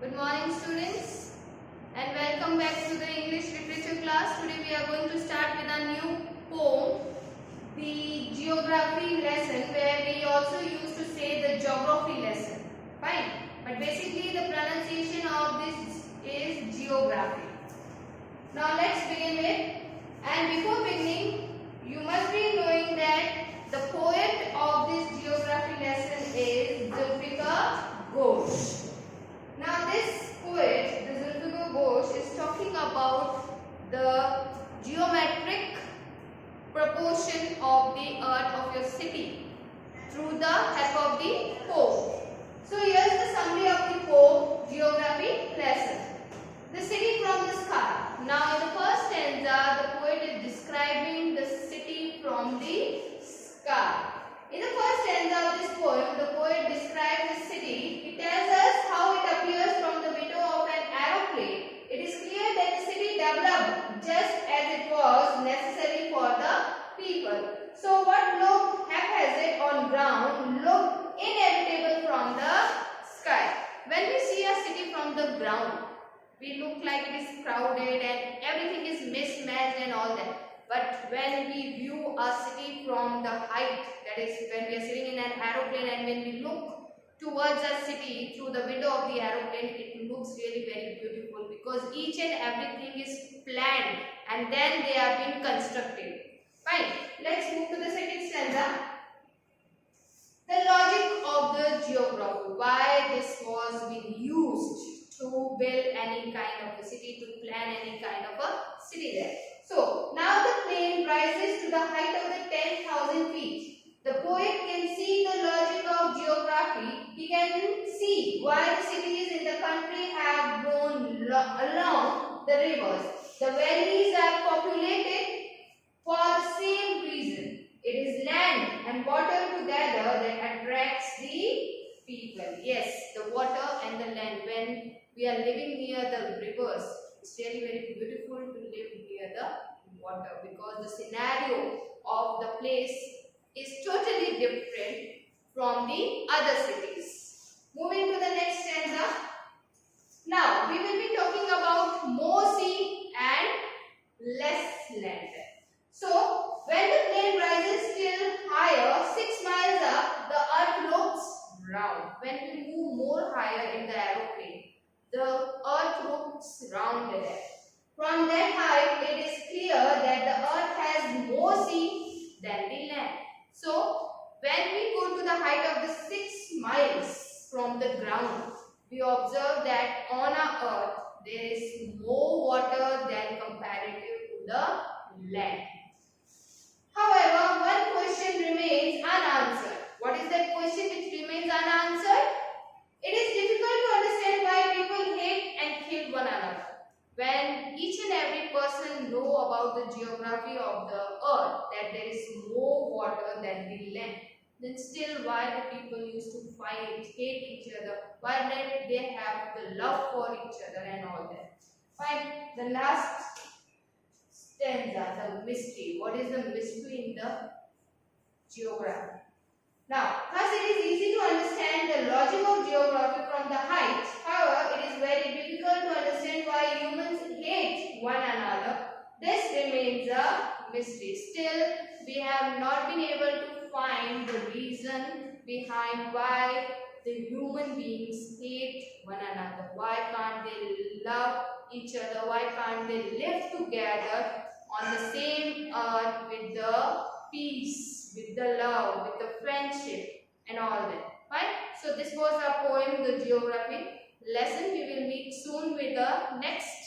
Good morning students and welcome back to the English literature class. Today we are going to start with a new poem, the geography lesson, where we also used to say the geography lesson. Fine. But basically the pronunciation of this is geography. Now let's begin with, and before beginning you must be knowing that the poet of this geography lesson is Zulfikar Ghosh. Now this poet, the Zulfikar Ghosh, is talking about the geometric proportion of the earth of your city through the help of the poem. So here's the summary of the poem, geography lesson. The city from the sky. Now in the first stanza, the poet is describing the city from the sky. In the first stanza of this poem, the poet describes the city. He tells us how it appears from the window of an aeroplane. It is clear that the city developed just as it was necessary for the people. So what looked haphazard on ground looked inevitable from the sky. When we see a city from the ground, we look like it is crowded and everything is mismatched and all that. But when we view a city from the height, that is when we are sitting in an aeroplane and when we look towards a city through the window of the aeroplane, it looks really very beautiful because each and everything is planned and then they have been constructed. Fine. Let's move to the second stanza. The logic of the geography. Why this was being used to build any kind of a city, to plan any kind of a city there. So, now the plane rises to the height of the 10,000 feet. The poet can see the logic of geography. He can see why the cities in the country have grown along the rivers. The valleys are populated for the same reason. It is land and water together that attracts the people. Yes, the water and the land. When we are living near the rivers, it's really very beautiful to live near the water because the scenario of the place is totally different from the other cities. Moving to the next stanza. Now, we will be talking about more sea and less land. So, when the plane rises still higher, 6 miles up, the earth looks round. When we move more higher in the aeroplane, the earth looks rounded. From that height, it is clear that the earth has more sea than the land. So, when we go to the height of the 6 miles from the ground, we observe that on our earth, there is more water than comparative to the land. However, one question remains unanswered. What is that question which remains unanswered? It is difficult to understand why people hate and kill one another. When each and every person know about the geography of the earth, that there is more water than the land, then still why the people used to fight, hate each other, why did they have the love for each other and all that. Fine. The last stanza, the mystery. What is the mystery in the geography? Now, thus it is easy to understand the logic of geography from the height. However, it is very difficult to understand why humans hate one another. This remains a mystery. Still, we have not been able to find the reason behind why the human beings hate one another. Why can't they love each other? Why can't they live together on the same earth with the peace, with the love, with the friendship and all that. Fine. So this was our poem, the geography lesson. We will meet soon with the next